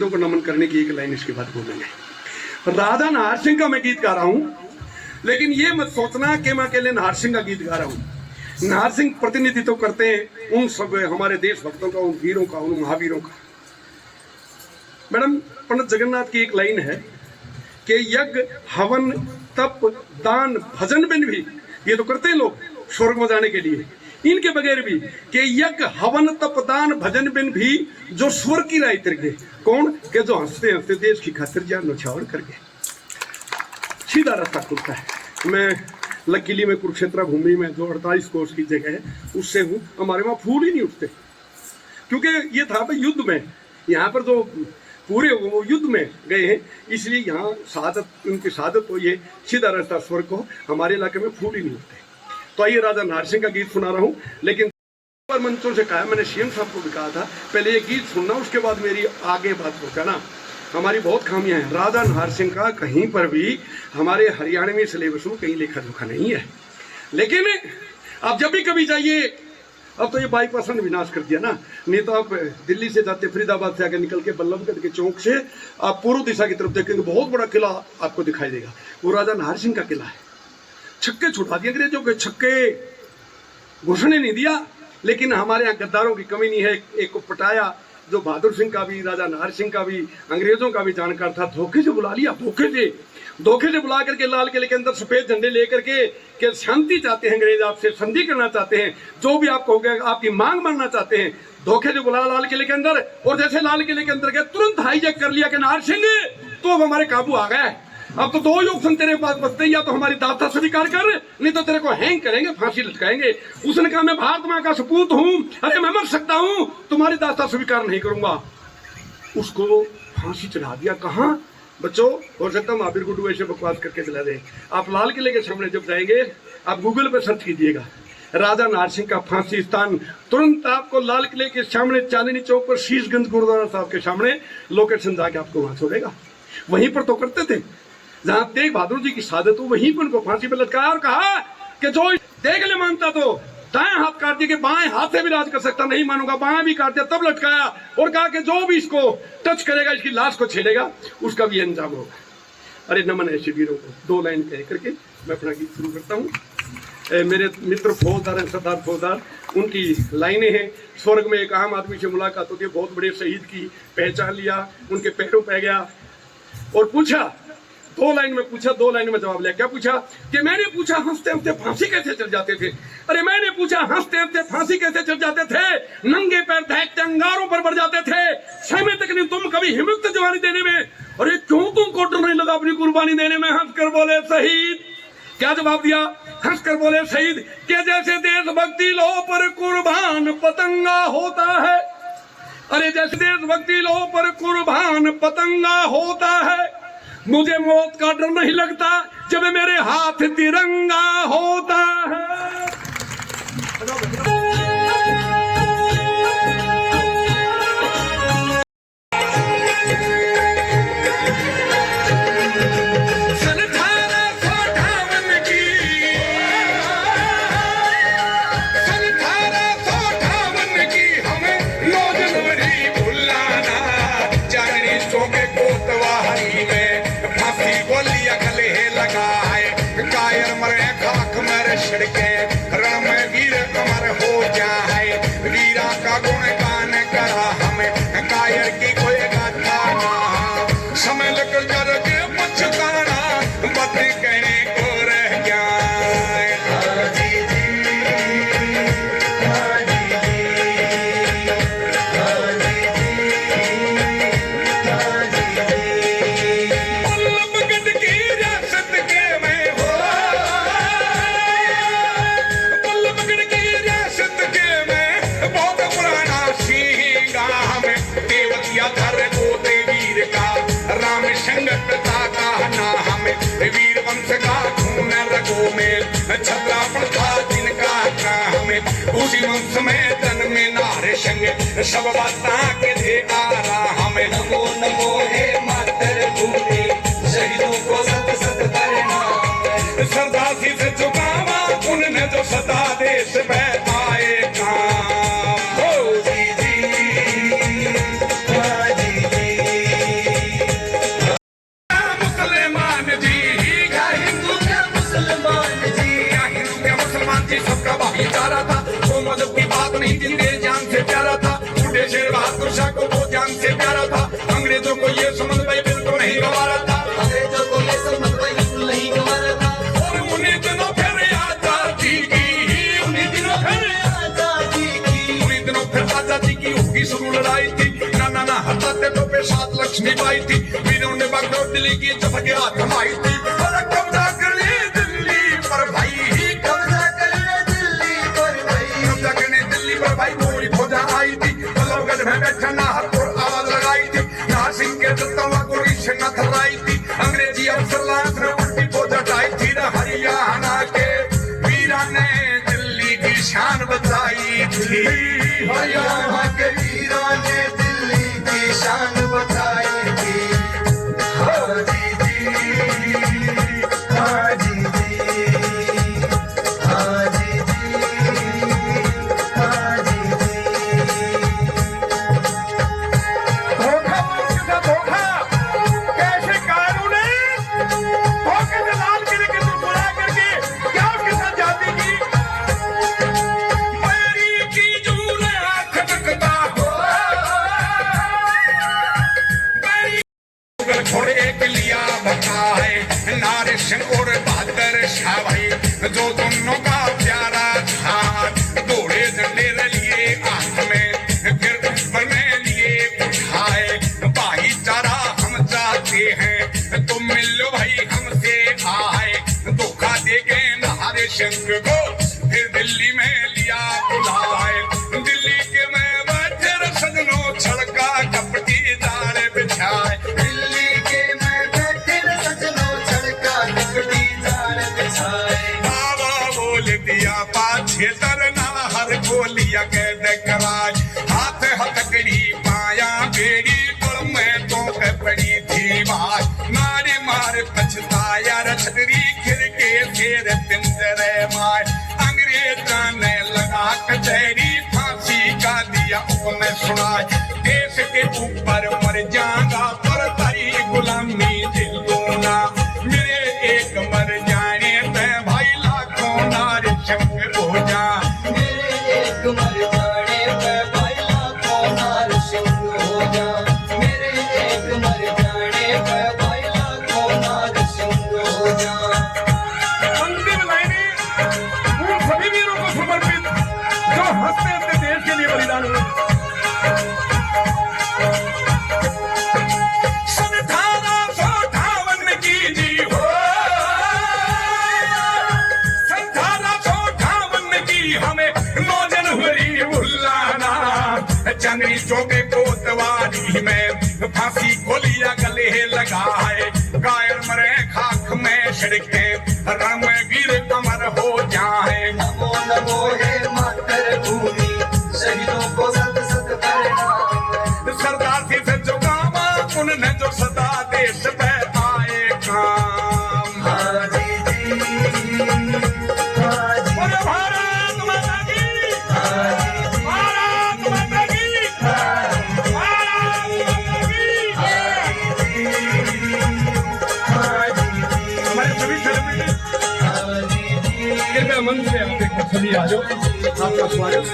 को नमन करने की एक लाइन इसके बाद बोलेंगे। राजा नाहर सिंह का मैं गीत गा रहा हूं, लेकिन ये मत सोचना कि मैं अकेले नाहर सिंह का गीत गा रहा हूं। नाहर सिंह प्रतिनिधित्व करते हैं उन सब हमारे देशभक्तों का, उन वीरों का, उन महावीरों का। मैडम, पंडित जगन्नाथ की एक लाइन है कि यज्ञ हवन तप दान भजन बिन भी, ये तो करते हैं लोग स्वर्ग में जाने के लिए, इनके बगैर भी कि यज्ञ हवन तप दान भजन बिन भी जो स्वर्ग की राह तिर गए। कौन? के जो हंसते हंसते देश की खातिर जान नौछावर कर गए। सीधा रास्ता खुलता है। मैं लकीली में कुरुक्षेत्र भूमि में जो 48 कोस की जगह है उससे हूँ। हमारे वहां फूल ही नहीं उठते, क्योंकि ये था भाई युद्ध में, यहाँ पर जो पूरे वो युद्ध में गए हैं, इसलिए यहाँ शहादत, उनकी शहादत हो, ये सीधा रास्ता स्वर्ग को। हमारे इलाके में फूल ही नहीं उठते। तो आइए राजा नाहर सिंह का गीत सुना रहा हूँ, लेकिन मंचों से कहा, मैंने सीएम साहब को भी कहा था पहले ये गीत सुनना, उसके बाद मेरी आगे बात पहुंचाना। हमारी बहुत खामियां हैं। राजा नाहर सिंह का कहीं पर भी हमारे हरियाणवी सिलेबस में कहीं लेखा जोखा नहीं है। लेकिन आप जब भी कभी जाइए, अब तो ये बाईपास ने विनाश कर दिया ना, नहीं तो आप दिल्ली से जाते फरीदाबाद से आगे निकल के बल्लभगढ़ के चौक से आप पूर्व दिशा की तरफ देखेंगे, बहुत बड़ा किला आपको दिखाई देगा। वो राजा नाहर सिंह का किला है। छक्के छुड़ा दिए अंग्रेजों के, छक्के घुसने नहीं दिया। लेकिन हमारे यहाँ गद्दारों की कमी नहीं है। एक को पटाया, जो बहादुर सिंह का भी, राजा नाहर सिंह का भी, अंग्रेजों का भी जानकार था, धोखे से बुला लिया। धोखे से बुला करके लाल किले के अंदर सफेद झंडे लेकर के शांति चाहते हैं अंग्रेज, आपसे संधि करना चाहते हैं, जो भी आपको हो गया आपकी मांग मानना चाहते हैं। धोखे से बुला लाल किले के अंदर, और जैसे लाल किले के अंदर गए तुरंत हाईजैक कर लिया कि नाहर सिंह तो अब हमारे काबू आ गया है। अब तो दो ही ऑप्शन तेरे पास बचते हैं, या तो हमारी दास्ता स्वीकार कर, नहीं तो तेरे को हैंग करेंगे, फांसी लटकाएंगे। उसने कहा मैं भारत मां का सपूत हूं, अरे मैं मर सकता हूं, तुम्हारी दास्ता स्वीकार नहीं करूंगा। उसको फांसी चढ़ा दिया। कहां बच्चों? हो सकता है महावीर गुड्डू ऐसे बकवास करके चला दे। आप लाल किले के सामने जब जाएंगे, आप गूगल पे सर्च कीजिएगा राजा नाहर सिंह का फांसी स्थान, तुरंत आपको लाल किले के सामने चांदनी चौक पर शीशगंज गुरुद्वारा साहब के सामने लोकेशन जाके आपको वहां छोड़ेगा। वहीं पर तो करते थे जहां तेग बहादुर जी की शहादत हो, वहीं पर उनको फांसी पर लटकाया और कहा कि जो देख ले मानता तो दाएं हाथ काट दिया कि बाएं हाथ से भी राज कर सकता, नहीं मानूंगा, बाएं भी काट दिया, तब लटकाया और कहा कि जो भी इसको टच करेगा, इसकी लाश को छेड़ेगा, उसका भी अंजाम होगा। अरे नमन है शिविरों को। 2 लाइन कह करके मैं अपना गीत शुरू करता हूँ। मेरे मित्र फौजदार हैं, सरदार फौजदार, उनकी लाइनें हैं। स्वर्ग में एक आम आदमी से मुलाकात होती है, बहुत बड़े शहीद की पहचान लिया, उनके पैरों पे गया और पूछा, 2 लाइन में पूछा, 2 लाइन में जवाब लिया। क्या पूछा? कि मैंने पूछा हंसते हंसते फांसी कैसे चढ़ जाते थे। अरे मैंने पूछा हंसते हंसते फांसी कैसे चढ़ जाते थे, नंगे पैर दहकते अंगारों पर बढ़ जाते थे, समय तक नहीं तुम कभी हिम्मत जवानी देने में, अरे क्यों तुमको डर नहीं लगा अपनी कुर्बानी देने में? हंसकर बोले शहीद। क्या जवाब दिया? हंसकर बोले शहीद कि जैसे देशभक्ति लो पर कुर्बान पतंगा होता है, अरे जैसे देशभक्ति लो पर कुर्बान पतंगा होता है, मुझे मौत का डर नहीं लगता जब मेरे हाथ तिरंगा होता है। वीर अमर हो जाए, वीरा का गुणगान करा हमें, कायर की कोई गाथा ना, समय लग करके पछताना, बात कहने को रह जाए। बल्लभगढ़ की रियासत के में हो, बल्लभगढ़ की रियासत के में बहुत पुराना सिंगा हमें, देवतिया धर गोते वीर का, राम संगत का ना हमें, वीर वंश का खून रगों में, छत्रापन था जिनका का हमें, उसी वंश में तन में नारे संग, सब बाता के थे आ रहा हमें। नमो नमो हे मातृभूमि, शहीदों को सत सत करना, सरदा शीश झुकावा उनने जो सदा देश में आए काम। हो जी जी बादशाह को वो जान से प्यारा था, अंग्रेजों को ये समझ भाई बिल्कुल नहीं गंवारा था, अंग्रेजों को ये समझ भाई बिल्कुल नहीं गंवारा था। और उन्हीं दिनों फिर आजादी की, उन्हीं दिनों फिर आजादी की, उन्हीं दिनों फिर आजादी की होगी शुरू लड़ाई थी। ना हटाते तो पे साथ लक्ष्मी बाई थी, वीरों ने बागडोर दिल्ली की जबकि हाथ थमाई थी। और कब्जा कर ले दिल्ली पर भाई, कब्जा कर ले दिल्ली पर भाई, कब्जा करने दिल्ली पर भाई मोरी खोजा आई थी। बल्लभगढ़ में बैठा नाहरपुर आवाज लगाई थी, नाहर सिंह के जत्तवा को रीछ न थलाई थी। अंग्रेजी अफसर लाख ने उल्टी फौज हटाई थी। हरियाणा के वीरा ने दिल्ली की शान बचाई थी, हरियाणा के वीरों ने दिल्ली की शान बचाई थी। हाजी जी, हाजी जी, हाजी जी, हाजी जी। धोखा किसका धोखा, कैसे कानून है धोखे से लाल किले के तुम बुला करके क्या उसके साथ जाती की। मेरी की जूने आंख तकता हो, मेरी छोड़े के लिया बताए नारे सिंह और बहादुर शाह भाई, जो दोनों का प्यारा था। दौड़े डंडे लिए हाथ में, फिर ऊपर में लिए उठाए। भाईचारा हम चाहते हैं तो मिलो भाई हमसे आए। धोखा दे के नारे सिंह को फिर दिल्ली में लिया बुलाए। दिल्ली के में बजर सजनों छड़का कपटी जाल बिछाए। दिल्ली के में बैठे सजनों छड़का कपटी जाल बिछाए। बाबा बोल दिया पाछे तरना हर गोलिया कैद कराए। हाथ हथकड़ी पाया बेड़ी गुड़ में तो पड़ी थी बात। मारे मारे पछताया रछदरी खिड़के फेर पिंजरे मार। अंग्रेजा ने लगा कचहरी फांसी का दिया हुक्म सुनाए। देश के ऊपर मर जाऊंगा पर तारी गुलामी झेलूंगा। मेरे एक मर जाने पे भाई लाखों नारे शंख हो जा। मेरे एक मर जाने पे भाई लाखों नार सिंह हो जा। मेरे एक मर जाने पे भाई लाखों नार सिंह हो जा। अंतिम लाइनें उन सभी वीरों को समर्पित जो हंसते हंसते देश के लिए बलिदान हुए। सन 1858 की जी हो, सन 1858 की हमें 9 जनवरी भुलाना। चांदनी चौके कोतवाली में फांसी को लिया गले लगाए। कायर मरे खाक में छिड़के रणवीर कमर हो जाए। नमो नमो हे मातृभूमि, शहीदों को सत सत प्रणाम। सरदार थी से जो कामा उन्होंने जो सदा देश पे आए काम। हाजी जी, हाजी बोलो भारत माता की, हाजी जी, भारत माता की, भारत माता की। हाजी जी, हमारे सभी सेलिब्रिटी हाजी जी। कृपया मंच पे आप एक बार सभी आ जाओ, आपका स्वागत।